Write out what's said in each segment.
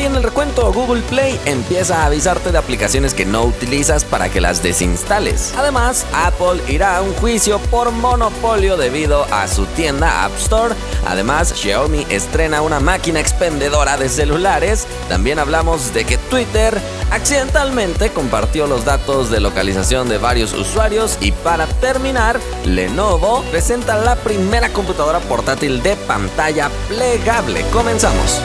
en el recuento, Google Play empieza a avisarte de aplicaciones que no utilizas para que las desinstales. Además, Apple irá a un juicio por monopolio debido a su tienda App Store. Además, Xiaomi estrena una máquina expendedora de celulares. También hablamos de que Twitter accidentalmente compartió los datos de localización de varios usuarios. Y para terminar, Lenovo presenta la primera computadora portátil de pantalla plegable. Comenzamos.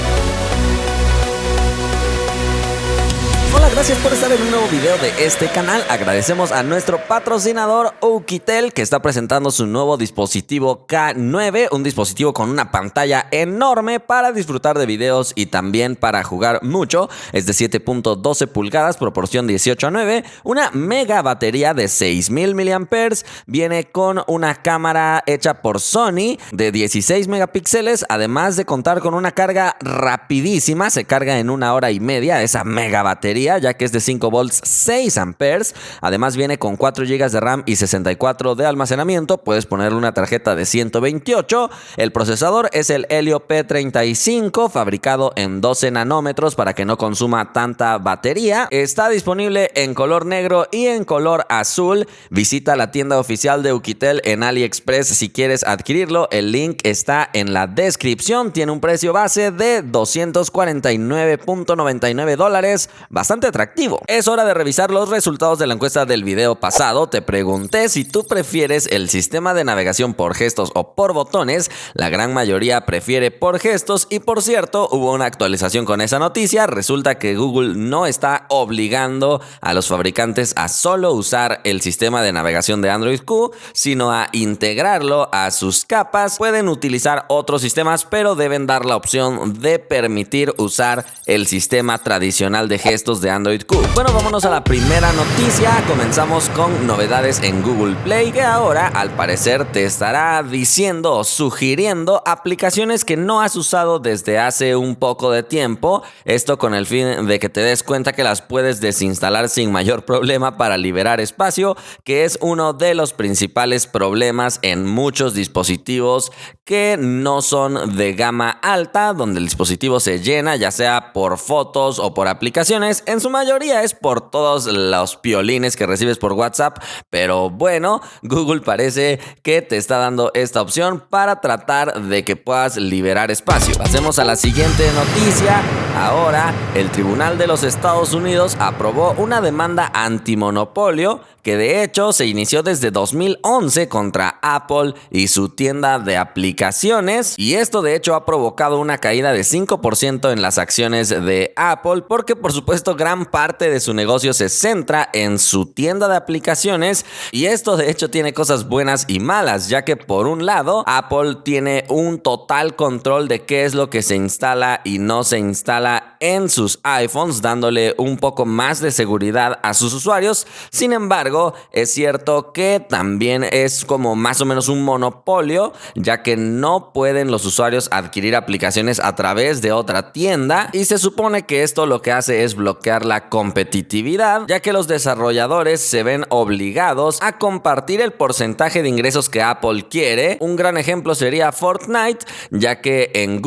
Hola, gracias por estar en un nuevo video de este canal. Agradecemos a nuestro patrocinador Oukitel, que está presentando su nuevo dispositivo K9, un dispositivo con una pantalla enorme para disfrutar de videos y también para jugar mucho. Es de 7.12 pulgadas, proporción 18:9, una mega batería de 6000 mAh, viene con una cámara hecha por Sony de 16 megapíxeles, además de contar con una carga rapidísima, se carga en 1 hora y media esa mega batería, ya que es de 5 volts 6 amperes. Además viene con 4 GB de RAM y 64 de almacenamiento. Puedes ponerle una tarjeta de 128. El procesador es el Helio P35, fabricado en 12 nanómetros para que no consuma tanta batería. Está disponible en color negro y en color azul. Visita la tienda oficial de Oukitel en AliExpress si quieres adquirirlo. El link está en la descripción. Tiene un precio base de $249.99. Bastante atractivo. Es hora de revisar los resultados de la encuesta del video pasado. Te pregunté si tú prefieres el sistema de navegación por gestos o por botones. La gran mayoría prefiere por gestos y, por cierto, hubo una actualización con esa noticia. Resulta que Google no está obligando a los fabricantes a solo usar el sistema de navegación de Android Q, sino a integrarlo a sus capas. Pueden utilizar otros sistemas, pero deben dar la opción de permitir usar el sistema tradicional de gestos de Android Q. Bueno, vámonos a la primera noticia. Comenzamos con novedades en Google Play, que ahora al parecer te estará diciendo o sugiriendo aplicaciones que no has usado desde hace un poco de tiempo. Esto con el fin de que te des cuenta que las puedes desinstalar sin mayor problema para liberar espacio, que es uno de los principales problemas en muchos dispositivos que no son de gama alta, donde el dispositivo se llena ya sea por fotos o por aplicaciones. En su mayoría es por todos los piolines que recibes por WhatsApp, pero bueno, Google parece que te está dando esta opción para tratar de que puedas liberar espacio. Pasemos a la siguiente noticia. Ahora, el Tribunal de los Estados Unidos aprobó una demanda antimonopolio que de hecho se inició desde 2011 contra Apple y su tienda de aplicaciones, y esto de hecho ha provocado una caída de 5% en las acciones de Apple, porque por supuesto gran parte de su negocio se centra en su tienda de aplicaciones, y esto de hecho tiene cosas buenas y malas, ya que por un lado Apple tiene un total control de qué es lo que se instala y no se instala en sus iPhones, dándole un poco más de seguridad a sus usuarios. Sin embargo, es cierto que también es como más o menos un monopolio, ya que no pueden los usuarios adquirir aplicaciones a través de otra tienda, y se supone que esto lo que hace es bloquear la competitividad, ya que los desarrolladores se ven obligados a compartir el porcentaje de ingresos que Apple quiere. Un gran ejemplo sería Fortnite, ya que en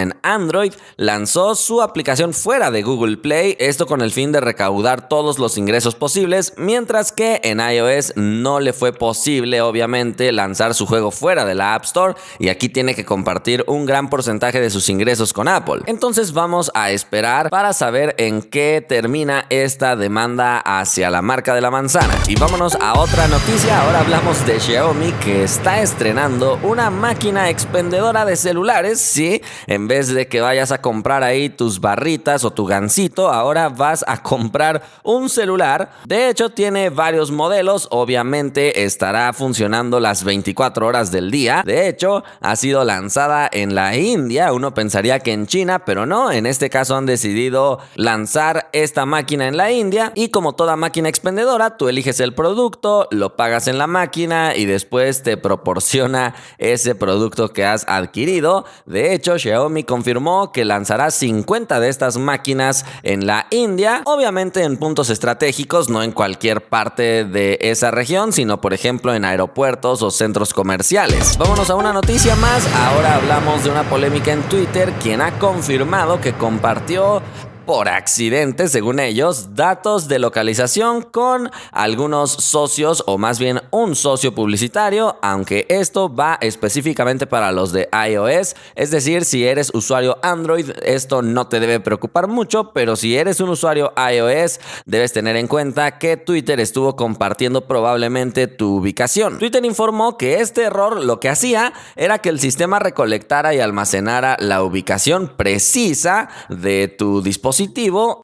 en Android lanzó su aplicación fuera de Google Play, esto con el fin de recaudar todos los ingresos posibles, mientras que en iOS no le fue posible obviamente lanzar su juego fuera de la App Store, y aquí tiene que compartir un gran porcentaje de sus ingresos con Apple. Entonces vamos a esperar para saber en qué termina esta demanda hacia la marca de la manzana. Y vámonos a otra noticia. Ahora hablamos de Xiaomi, que está estrenando una máquina expendedora de celulares. Sí, en vez de que vayas a comprar ahí tus barritas o tu gansito, ahora vas a comprar un celular. De hecho, tiene varios modelos. Obviamente estará funcionando las 24 horas del día. De hecho, ha sido lanzada en la India. Uno pensaría que en China, pero no. En este caso han decidido lanzar esta máquina en la India y como toda máquina expendedora, tú eliges el producto, lo pagas en la máquina y después te proporciona ese producto que has adquirido. De hecho, Xiaomi confirmó que lanzará 50 de estas máquinas en la India, obviamente en puntos estratégicos, no en cualquier parte de esa región, sino por ejemplo en aeropuertos o centros comerciales. Vámonos a una noticia más. Ahora hablamos de una polémica en Twitter, quien ha confirmado que compartió por accidente, según ellos, datos de localización con algunos socios, o más bien un socio publicitario, aunque esto va específicamente para los de iOS. Es decir, si eres usuario Android, esto no te debe preocupar mucho, pero si eres un usuario iOS, debes tener en cuenta que Twitter estuvo compartiendo probablemente tu ubicación. Twitter informó que este error lo que hacía era que el sistema recolectara y almacenara la ubicación precisa de tu dispositivo,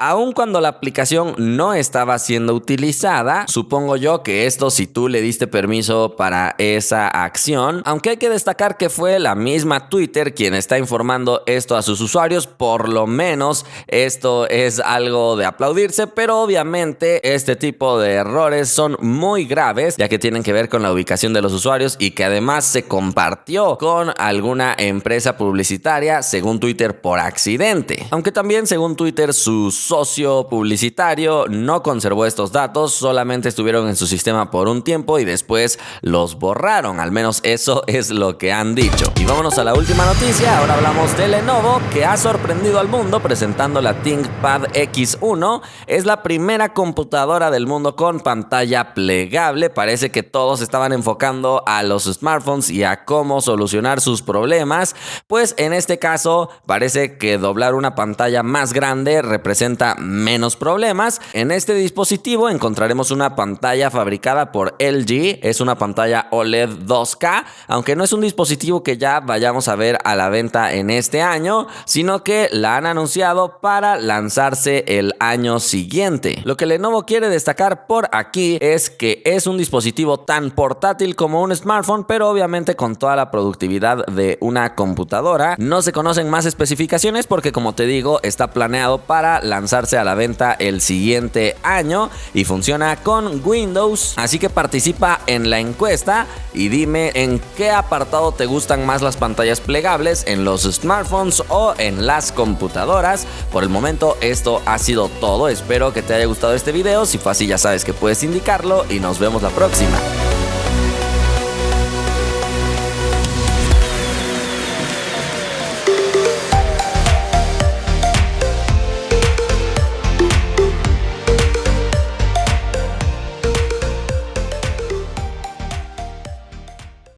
aun cuando la aplicación no estaba siendo utilizada. Supongo yo que esto si tú le diste permiso para esa acción, aunque hay que destacar que fue la misma Twitter quien está informando esto a sus usuarios. Por lo menos esto es algo de aplaudirse, pero obviamente este tipo de errores son muy graves, ya que tienen que ver con la ubicación de los usuarios y que además se compartió con alguna empresa publicitaria, según Twitter, por accidente. Aunque también, según Twitter, su socio publicitario no conservó estos datos, solamente estuvieron en su sistema por un tiempo y después los borraron. Al menos eso es lo que han dicho. Y vámonos a la última noticia. Ahora hablamos de Lenovo, que ha sorprendido al mundo presentando la ThinkPad X1. Es la primera computadora del mundo con pantalla plegable. Parece que todos estaban enfocando a los smartphones y a cómo solucionar sus problemas, pues en este caso parece que doblar una pantalla más grande representa menos problemas. En este dispositivo encontraremos una pantalla fabricada por LG, es una pantalla OLED 2K, aunque no es un dispositivo que ya vayamos a ver a la venta en este año, sino que la han anunciado para lanzarse el año siguiente. Lo que Lenovo quiere destacar por aquí es que es un dispositivo tan portátil como un smartphone, pero obviamente con toda la productividad de una computadora. No se conocen más especificaciones porque, como te digo, está planeado para lanzarse a la venta el siguiente año y funciona con Windows. Así que participa en la encuesta y dime en qué apartado te gustan más las pantallas plegables, en los smartphones o en las computadoras. Por el momento esto ha sido todo. Espero que te haya gustado este video. Si fue así, ya sabes que puedes indicarlo y nos vemos la próxima.